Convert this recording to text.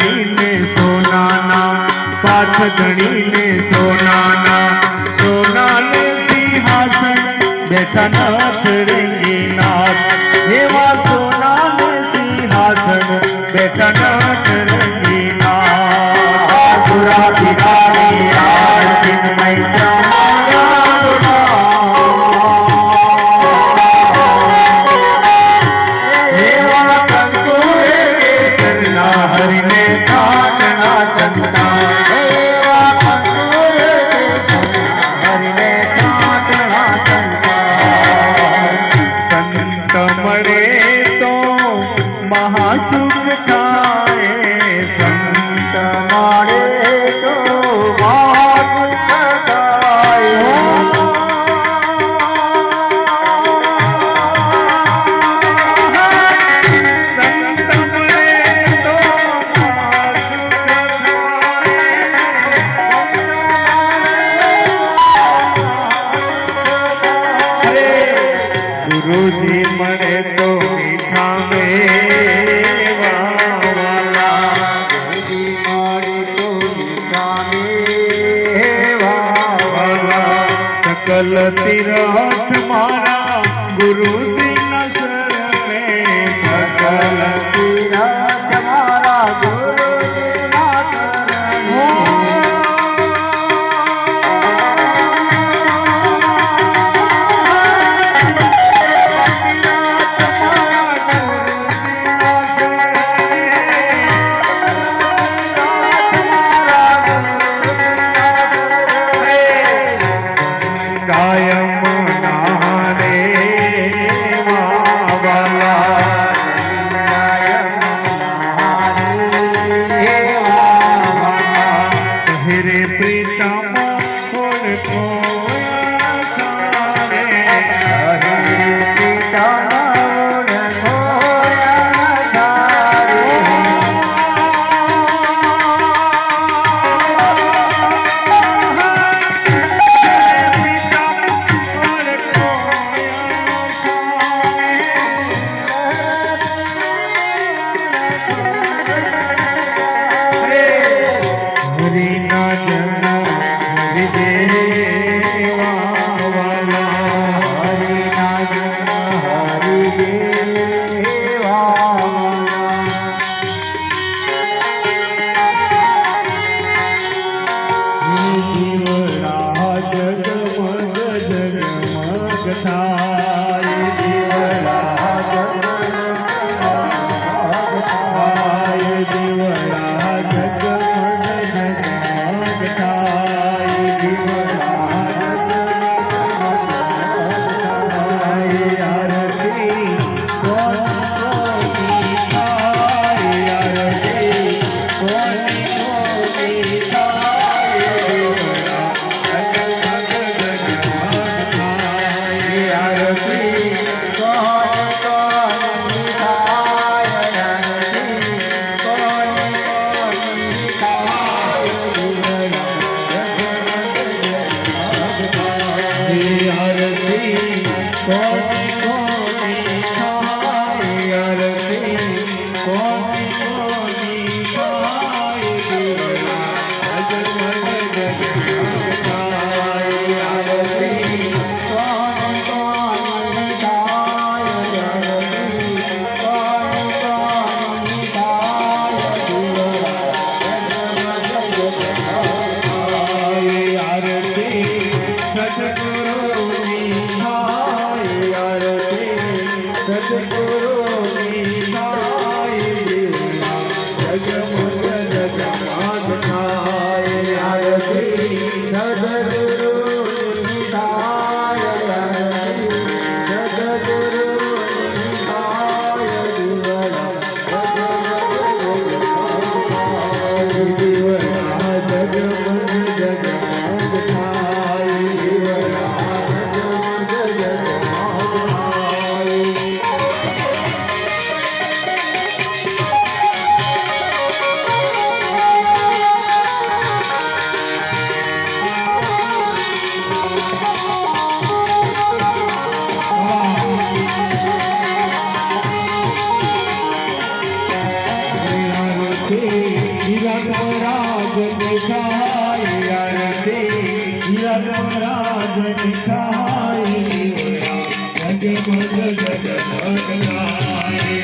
ગણીને સોનાના, પાઠ ગણીને સોનાના, સોનાને સિંહાસન બેઠા નાથ રંગીનાથ, એવા સોનાને સિંહાસન બેઠા નાથ રંગીનાથ. પુરા બિહારી આરતી મૈત્રા હરિને છાટના ચંદા, હરિને છાટના ચંદા. સંત મળે તો મહાસુખ થાય, સંત મળે તો મહાસુખ થાય. ગુરુજી મળે તો મીઠા મેવાવાલા, ગુરુજી મળે તો મીઠા મેવાવાલા. સકલ તીરથ મારા ગુરુજીના શરણે, સકલ તીરથ મારા ગુરુજીના શરણે. કાયમ નારે થાય આરતી યમરાજની થાય જગમગ જગમગ થાય